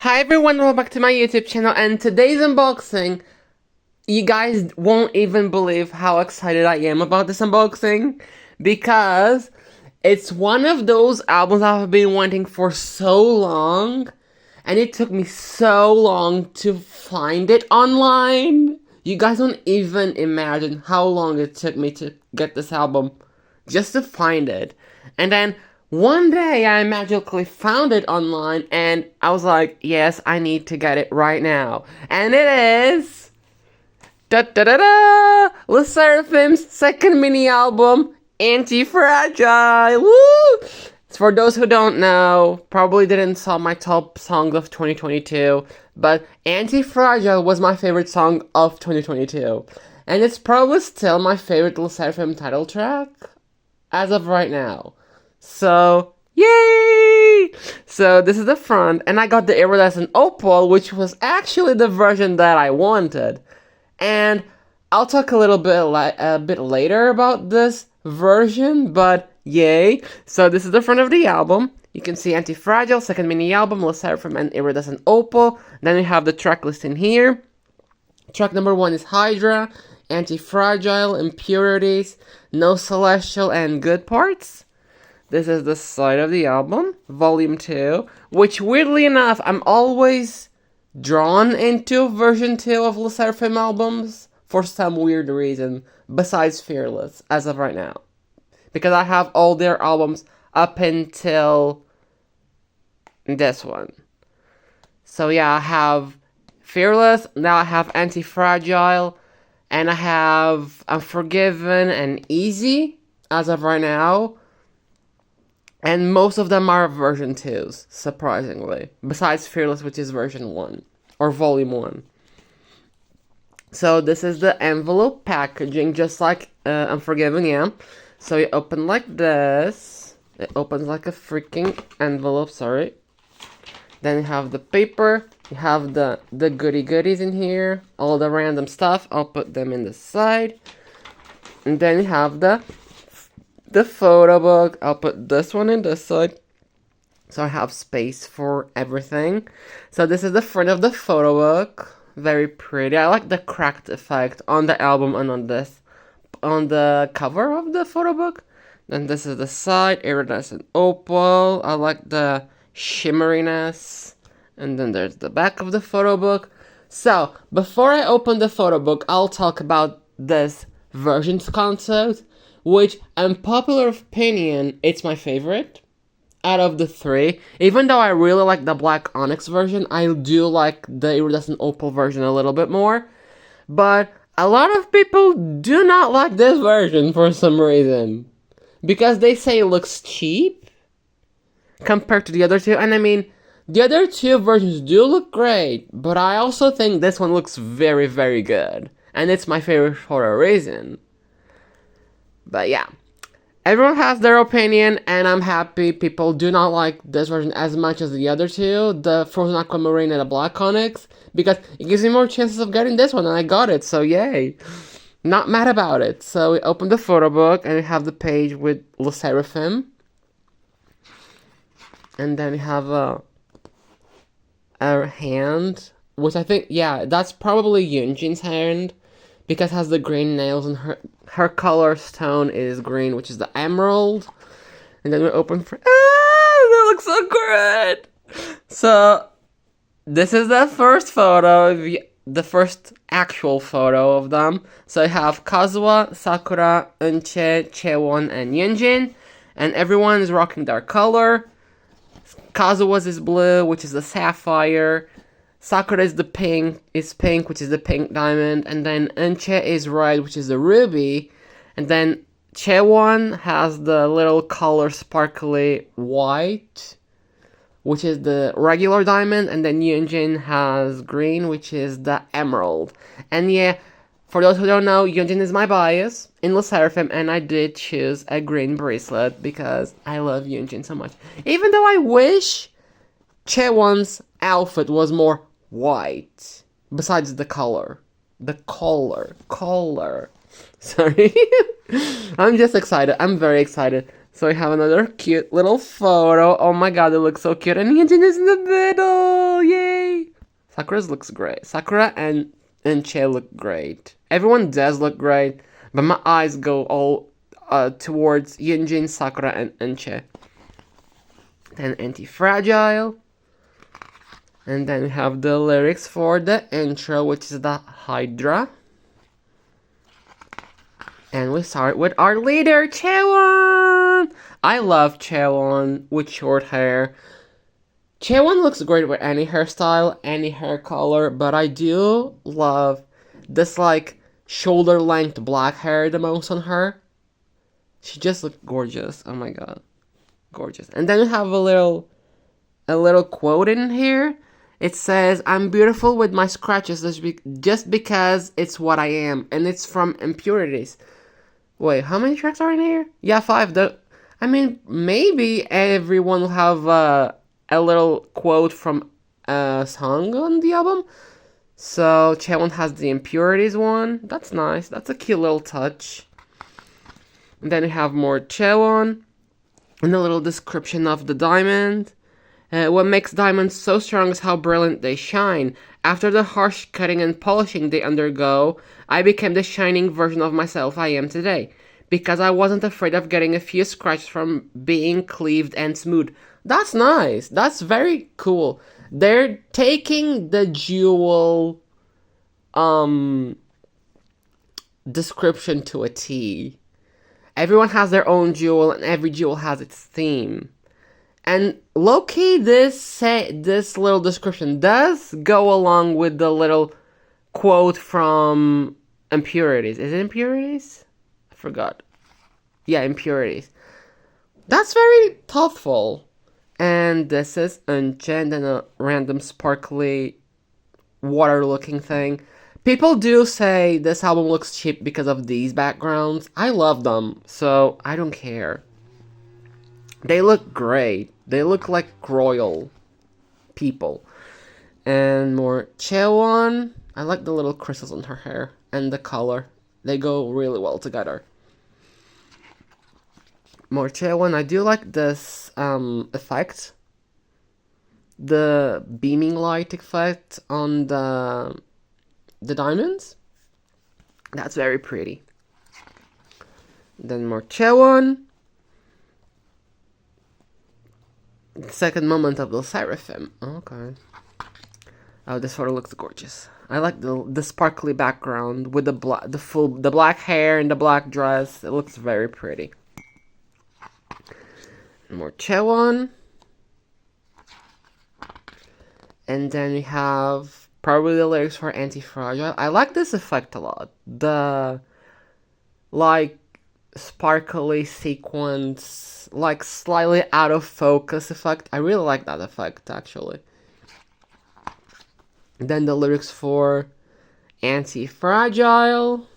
Hi everyone, welcome back to my YouTube channel, and today's unboxing, you guys won't even believe how excited I am about this unboxing, because it's one of those albums I've been wanting for so long, and it took me so long to find it online. You guys don't even imagine how long it took me to get this album, just to find it. And then one day I magically found it online and I was like, yes, I need to get it right now. And it is da da da da 르세라핌's second mini album, Antifragile. Woo! For those who don't know, probably didn't saw my top songs of 2022, but Antifragile was my favorite song of 2022. And it's probably still my favorite 르세라핌 title track as of right now. So, yay! So this is the front, and I got the Iridescent Opal, which was actually the version that I wanted. And I'll talk a bit later about this version, but yay! So this is the front of the album. You can see Antifragile, second mini album, 르세라핌 and Iridescent Opal. Then we have the track list in here. Track number 1 is Hydra, Antifragile, Impurities, No Celestial, and Good Parts. This is the side of the album, Vol.2, which weirdly enough, I'm always drawn into version 2 of 르세라핌 albums for some weird reason, besides Fearless, as of right now. Because I have all their albums up until this one. So yeah, I have Fearless, now I have Antifragile, and I have Unforgiven and Easy, as of right now. And most of them are version 2s, surprisingly. Besides Fearless, which is version 1. Or volume 1. So this is the envelope packaging, just like Unforgiven, yeah. So you open like this. It opens like a freaking envelope, sorry. Then you have the paper. You have the goodies in here. All the random stuff. I'll put them in the side. And then you have the photo book. I'll put this one in this side, so I have space for everything. So this is the front of the photo book. Very pretty. I like the cracked effect on the album and on the cover of the photo book. Then this is the side, Iridescent Opal. I like the shimmeriness. And then there's the back of the photo book. So before I open the photo book, I'll talk about this versions concept, which, in popular opinion, it's my favorite out of the 3. Even though I really like the Black Onyx version, I do like the Iridescent Opal version a little bit more. But a lot of people do not like this version for some reason, because they say it looks cheap compared to the other 2. And I mean, the other 2 versions do look great, but I also think this one looks very, very good. And it's my favorite for a reason. But yeah, everyone has their opinion, and I'm happy people do not like this version as much as the other 2, the Frozen Aquamarine and the Black Onyx, because it gives me more chances of getting this one, and I got it, so yay. Not mad about it. So we open the photo book, and we have the page with 르세라핌. And then we have a hand, which I think, yeah, that's probably Yunjin's hand, because it has the green nails, and her color stone is green, which is the emerald. And then we open for... that looks so good! So, this is the first photo, the first actual photo of them. So I have Kazuha, Sakura, Eunchae, Chaewon, and Yunjin. And everyone is rocking their color. Kazuha's is blue, which is the sapphire. Sakura is pink, which is the pink diamond, and then Eunchae is red, which is the ruby, and then Chaewon has the little color sparkly white, which is the regular diamond, and then Yunjin has green, which is the emerald. And yeah, for those who don't know, Yunjin is my bias in 르세라핌, and I did choose a green bracelet because I love Yunjin so much. Even though I wish Chaewon's outfit was more white, besides the color. The color. Sorry. I'm just excited. I'm very excited. So we have another cute little photo. Oh my god, it looks so cute. And Yunjin is in the middle. Yay! Sakura's looks great. Sakura and Che look great. Everyone does look great, but my eyes go all towards Yunjin, Sakura, and Che. Then Antifragile. And then we have the lyrics for the intro, which is the Hydra. And we start with our leader, Chaewon! I love Chaewon with short hair. Chaewon looks great with any hairstyle, any hair color, but I do love this like shoulder length black hair the most on her. She just looks gorgeous. Oh my god. Gorgeous. And then we have a little quote in here. It says, "I'm beautiful with my scratches just because it's what I am." And it's from Impurities. Wait, how many tracks are in here? Yeah, 5. I mean, maybe everyone will have a little quote from a song on the album. So, Chaewon has the Impurities one. That's nice. That's a cute little touch. And then we have more Chaewon. And a little description of the diamond. What makes diamonds so strong is how brilliant they shine. After the harsh cutting and polishing they undergo, I became the shining version of myself I am today. Because I wasn't afraid of getting a few scratches from being cleaved and smooth. That's nice. That's very cool. They're taking the jewel description to a T. Everyone has their own jewel and every jewel has its theme. And low-key, this little description does go along with the little quote from Impurities. Is it Impurities? I forgot. Yeah, Impurities. That's very thoughtful. And this is Unche, and then a random sparkly water-looking thing. People do say this album looks cheap because of these backgrounds. I love them, so I don't care. They look great. They look like royal people. And more Chaewon. I like the little crystals on her hair and the color. They go really well together. More Chaewon. I do like this effect. The beaming light effect on the diamonds. That's very pretty. Then more Chaewon. Second moment of the SSERAFIM. Okay. Oh, this photo looks gorgeous. I like the sparkly background with the black hair and the black dress. It looks very pretty. More Chaewon. And then we have probably the lyrics for Antifragile. I like this effect a lot. The like sparkly sequence, like slightly out of focus effect. I really like that effect actually. Then the lyrics for Antifragile.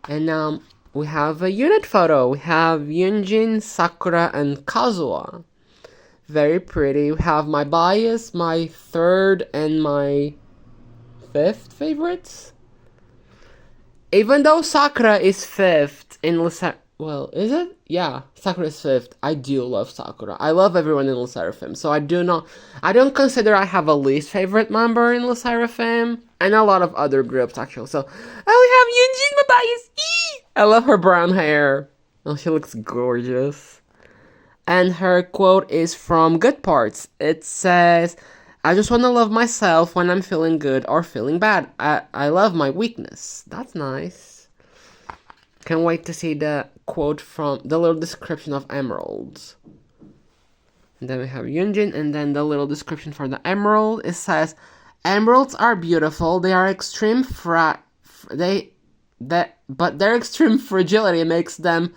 And now we have a unit photo. We have Yunjin, Sakura, and Kazuha. Very pretty. We have my bias, my third, and my fifth favorites. Even though Sakura is fifth in well, is it? Yeah, Sakura is fifth. I do love Sakura. I love everyone in SSERAFIM. So I don't consider I have a least favorite member in SSERAFIM. And a lot of other groups actually. So I have Yunjin, my bias. I love her brown hair. Oh, she looks gorgeous. And her quote is from Good Parts. It says, "I just want to love myself when I'm feeling good or feeling bad. I love my weakness." That's nice. Can't wait to see the quote from the little description of emeralds. And then we have Yunjin, and then the little description for the emerald. It says, "Emeralds are beautiful. They are but their extreme fragility makes them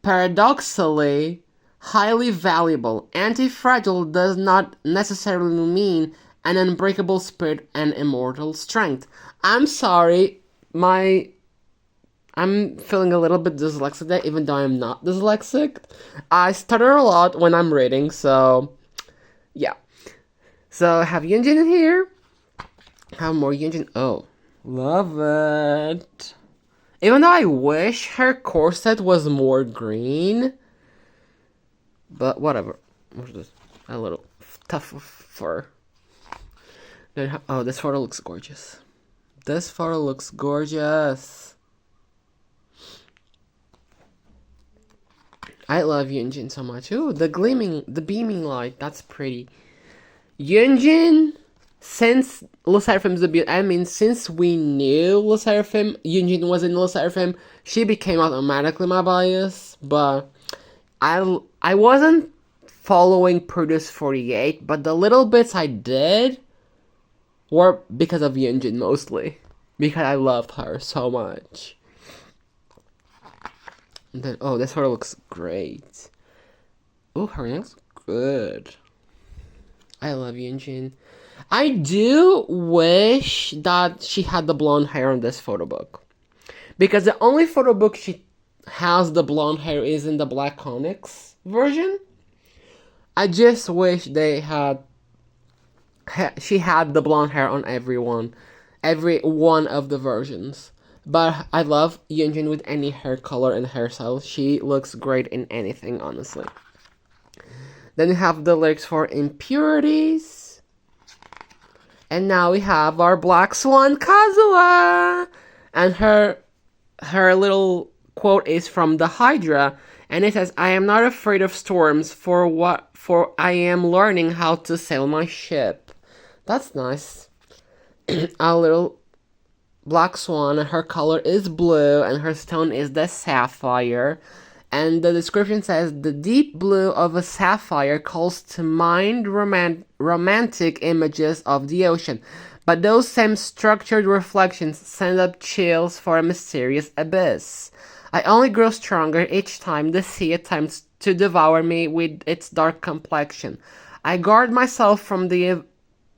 paradoxically highly valuable. Anti-fragile does not necessarily mean an unbreakable spirit and immortal strength." I'm sorry, I'm feeling a little bit dyslexic today, even though I'm not dyslexic. I stutter a lot when I'm reading, so yeah. So I have Yunjin in here. Have more Yunjin. Oh, love it. Even though I wish her corset was more green, But whatever. What's this? A little tough fur. Then, oh, this photo looks gorgeous. This photo looks gorgeous. I love Yunjin so much. Ooh, the beaming light. That's pretty. Yunjin, since 르세라핌's debut, I mean, since we knew 르세라핌, Yunjin was in 르세라핌, she became automatically my bias. But I wasn't following Produce 48, but the little bits I did were because of Yunjin mostly. Because I loved her so much. And then, oh, this photo looks great. Oh, her nails good. I love Yunjin. I do wish that she had the blonde hair on this photo book. Because the only photo book she has the blonde hair is in the Black Onyx version. I just wish she had the blonde hair on every one of the versions. But I love Yunjin with any hair color and hairstyle. She looks great in anything, honestly. Then we have the lyrics for Impurities. And now we have our Black Swan Kazuha. And her little quote is from the Hydra. And it says, I am not afraid of storms, for I am learning how to sail my ship. That's nice. A little Black Swan, and her color is blue, and her stone is the sapphire. And the description says, the deep blue of a sapphire calls to mind romantic images of the ocean, but those same structured reflections send up chills for a mysterious abyss. I only grow stronger each time the sea attempts to devour me with its dark complexion. I guard myself from the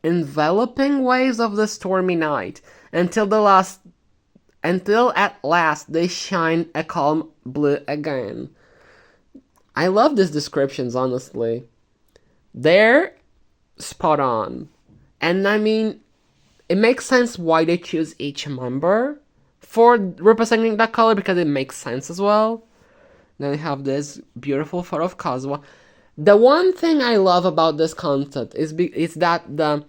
enveloping waves of the stormy night, until at last they shine a calm blue again. I love these descriptions, honestly. They're spot on. And I mean, it makes sense why they choose each member for representing that color, because it makes sense as well. Then we have this beautiful photo of Kazuha. The one thing I love about this concept is that the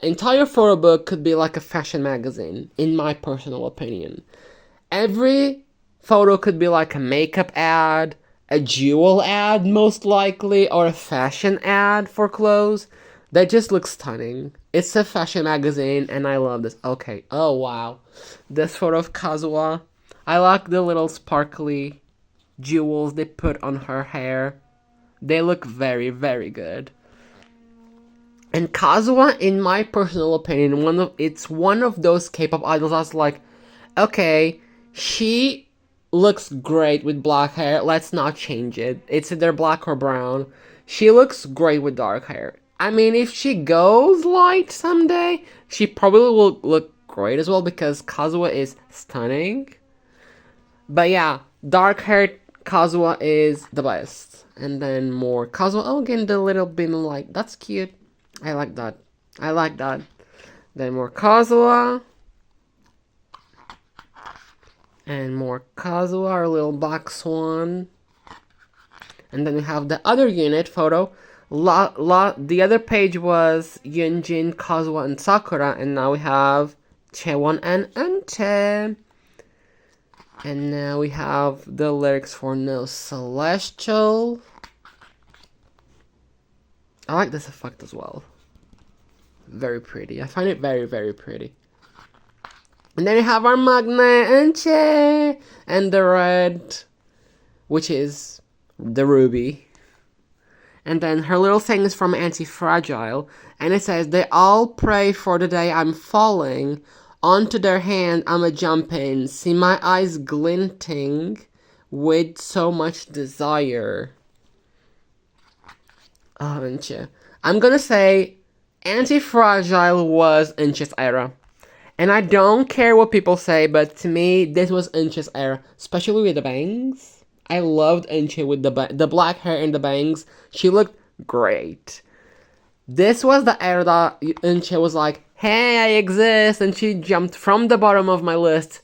entire photo book could be like a fashion magazine, in my personal opinion. Every photo could be like a makeup ad, a jewel ad most likely, or a fashion ad for clothes. That just looks stunning. It's a fashion magazine, and I love this. Okay, oh wow. This photo of Kazuha. I like the little sparkly jewels they put on her hair. They look very, very good. And Kazuha, in my personal opinion, it's one of those K-pop idols that's like, okay, she looks great with black hair, let's not change it. It's either black or brown. She looks great with dark hair. I mean, if she goes light someday, she probably will look great as well, because Kazuha is stunning. But yeah, dark hair Kazuha is the best. And then more Kazuha. Oh, again, the little beam light. That's cute. I like that. Then more Kazuha. And more Kazuha, our little Black Swan. And then we have the other unit photo. The other page was Yunjin, Kazuha, and Sakura. And now we have Chaewon and Eunchae. And now we have the lyrics for No Celestial. I like this effect as well. Very pretty. I find it very, very pretty. And then we have our Magna Eunchae and the red, which is the ruby. And then her little thing is from Antifragile, and it says, they all pray for the day I'm falling. Onto their hand I'm a jumping. See my eyes glinting with so much desire. Oh, Eunchae. I'm gonna say Antifragile was Eunchae's era. And I don't care what people say, but to me, this was Eunchae's era. Especially with the bangs. I loved Eunchae with the black hair and the bangs. She looked great. This was the era that Eunchae was like, hey, I exist. And she jumped from the bottom of my list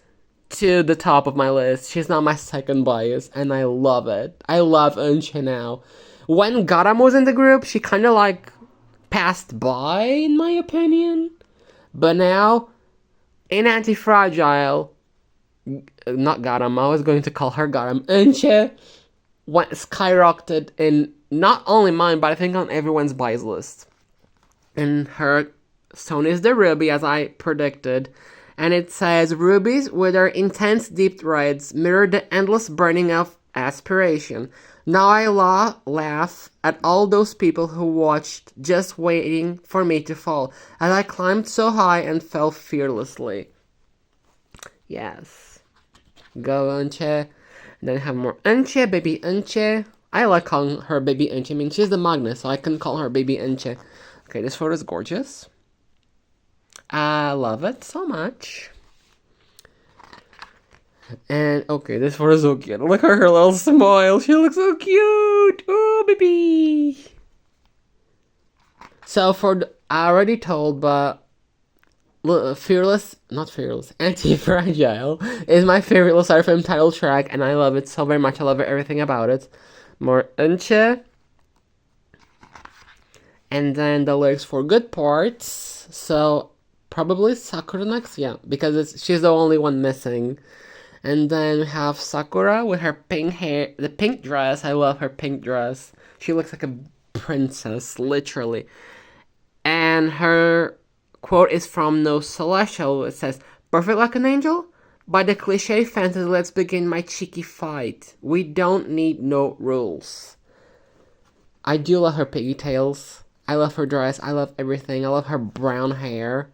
to the top of my list. She's now my second bias, and I love it. I love Eunchae now. when Garam was in the group, she kind of like passed by, in my opinion. But now, in Antifragile, not Garam, I was going to call her Garam, Unche went skyrocketed in not only mine, but I think on everyone's buys list. And her stone is the ruby, as I predicted. And it says, rubies with their intense deep reds mirror the endless burning of aspiration. Now I laugh at all those people who watched, just waiting for me to fall, as I climbed so high and fell fearlessly. Yes. Go, Unche. Then I have more Unche, baby Unche. I like calling her baby Unche. I mean, she's the Magnus, so I can call her baby Unche. Okay, this photo is gorgeous. I love it so much. And, okay, this photo is so cute. Look at her little smile. She looks so cute. Oh, baby. So, I already told, but Antifragile is my favorite 르세라핌 title track, and I love it so very much. I love everything about it. More Unche. And then the lyrics for good parts. So, probably Sakura next, yeah, because she's the only one missing. And then we have Sakura with her pink hair, the pink dress. I love her pink dress. She looks like a princess, literally. And her quote is from No Celestial. It says, perfect like an angel? By the cliche fantasy, let's begin my cheeky fight. We don't need no rules. I do love her pigtails. I love her dress. I love everything. I love her brown hair.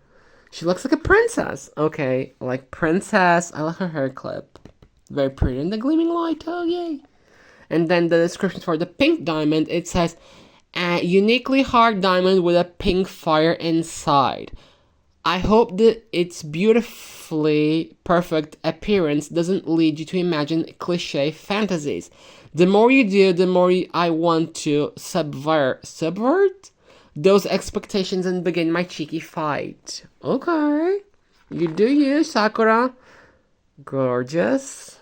She looks like a princess. Okay, like princess. I love her hair clip. Very pretty in the gleaming light. Oh, yay. And then the description for the pink diamond, it says, a uniquely hard diamond with a pink fire inside. I hope that its beautifully perfect appearance doesn't lead you to imagine cliche fantasies. The more you do, the more I want to subvert those expectations and begin my cheeky fight. Okay. You do you, Sakura. Gorgeous.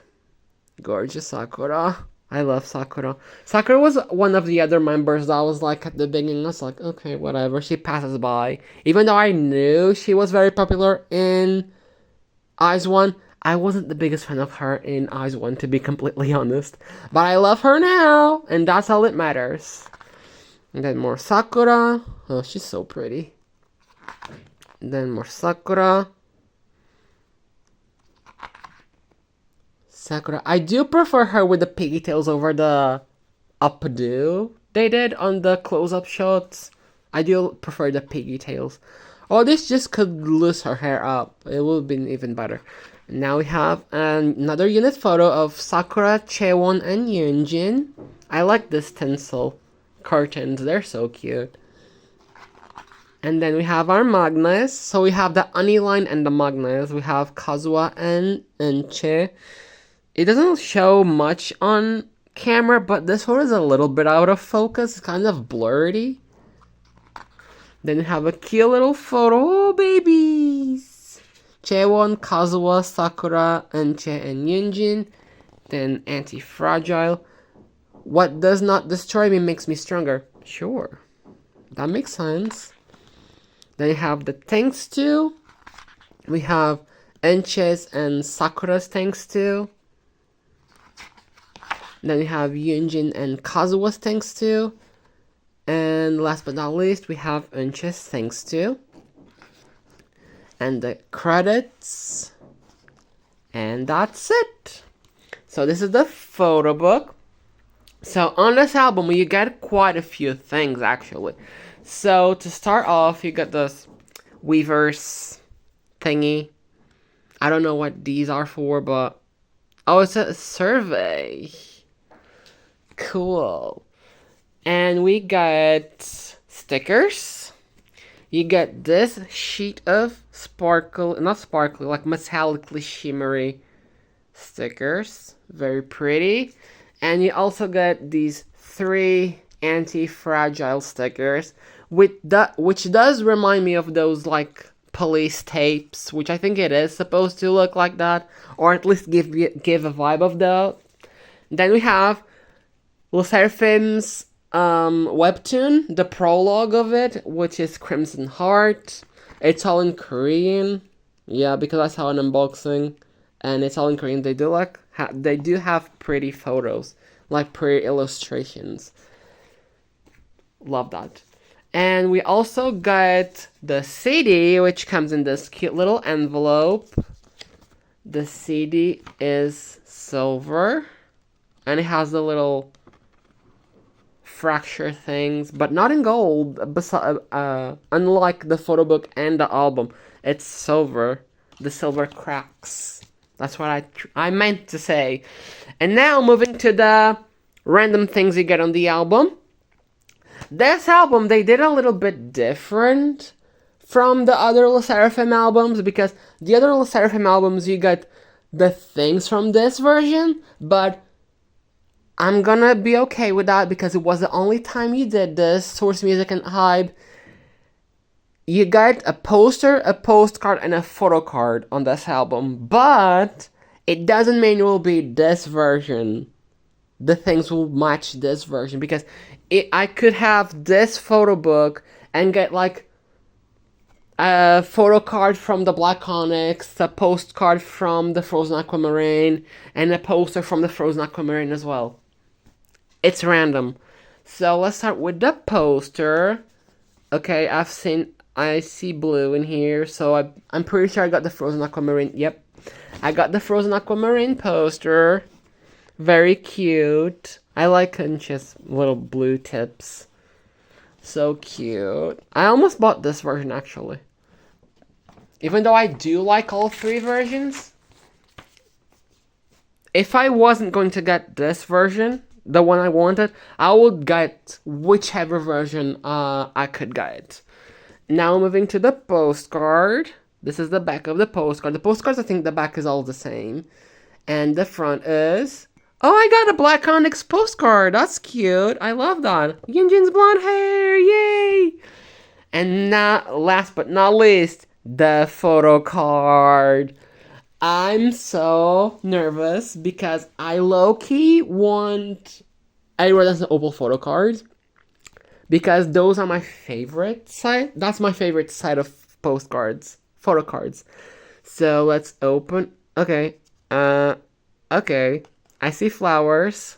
Gorgeous Sakura. I love Sakura. Sakura was one of the other members that I was like at the beginning. I was like, okay, whatever. She passes by. Even though I knew she was very popular in Eyes 1, I wasn't the biggest fan of her in Eyes 1, to be completely honest. But I love her now, and that's all that matters. And then more Sakura. Oh, she's so pretty. And then more Sakura. Sakura. I do prefer her with the pigtails over the updo they did on the close-up shots. I do prefer the pigtails. Or this just could loose her hair up. It would have been even better. Now we have another unit photo of Sakura, Chaewon, and Yoonjin. I like this tinsel curtains. They're so cute. And then we have our Magnus. So we have the Ani line and the Magnus. We have Kazuha and Unche. It doesn't show much on camera, but this one is a little bit out of focus. It's kind of blurry. Then we have a cute little photo. Oh, babies! Chaewon, Kazuha, Sakura, Unche, and Yoonjin. Then Antifragile. What does not destroy me makes me stronger. Sure. That makes sense. Then you have the thanks to. We have Unche's and Sakura's thanks to. Then we have Yoonjin and Kazuha's thanks to. And last but not least, we have Unche's thanks to. And the credits. And that's it. So this is the photo book. So on this album, you get quite a few things, actually. So to start off, you get this Weavers thingy. I don't know what these are for, but... oh, it's a survey. Cool. And we got stickers. You get this sheet of not sparkly, like metallically shimmery stickers. Very pretty. And you also get these 3 Antifragile stickers, which does remind me of those like police tapes, which I think it is supposed to look like that, or at least give a vibe of that. Then we have 르세라핌's webtoon, the prologue of it, which is Crimson Heart. It's all in Korean. Yeah, because I saw an unboxing, and it's all in Korean. They do they do have pretty photos, like pretty illustrations. Love that. And we also got the CD, which comes in this cute little envelope. The CD is silver, and it has the little fracture things, but not in gold. Unlike the photo book and the album, it's silver. The silver cracks. That's what I meant to say. And now moving to the random things you get on the album. This album, they did a little bit different from the other 르세라핌 albums, because the other 르세라핌 albums, you got the things from this version, but I'm gonna be okay with that because it was the only time you did this, Source Music and Hype. You got a poster, a postcard, and a photo card on this album, but it doesn't mean it will be this version. The things will match this version, because I could have this photo book and get like a photo card from the Black Onyx, a postcard from the Frozen Aquamarine, and a poster from the Frozen Aquamarine as well. It's random. So let's start with the poster. Okay, I see blue in here, so I'm pretty sure I got the Frozen Aquamarine. Yep, I got the Frozen Aquamarine poster. Very cute. I like Kunch's little blue tips. So cute. I almost bought this version, actually. Even though I do like all three versions. If I wasn't going to get this version, the one I wanted, I would get whichever version I could get. Now moving to the postcard. This is the back of the postcard. The postcards, I think the back is all the same. And the front is... Oh, I got a Black Onyx postcard. That's cute. I love that. Yunjin's blonde hair. Yay! And last but not least, the photo card. I'm so nervous because I low-key want Iridescent Opal photo cards, because those are my favorite side. That's my favorite side of postcards, photo cards. So let's open. Okay. Okay. I see flowers.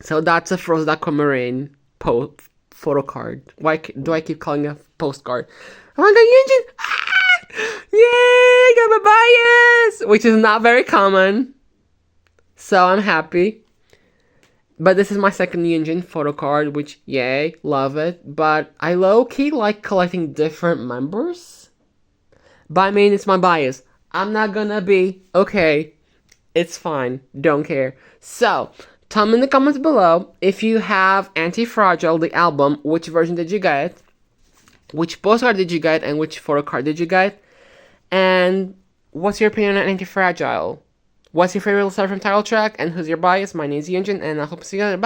So that's a Frozen Aquamarine photo card. Why do I keep calling it a postcard? Oh my god, Yunjin! Ah! Yay! Got my bias! Which is not very common. So I'm happy. But this is my second Yunjin photo card, which, yay, love it. But I low-key like collecting different members. But I mean, it's my bias. I'm not gonna be okay. It's fine. Don't care. So, tell me in the comments below if you have Antifragile, the album, which version did you get? Which postcard did you get? And which photo card did you get? And what's your opinion on Antifragile? What's your favorite 르세라핌 title track? And who's your bias? My name is Yunjin, and I hope to see you guys. Bye!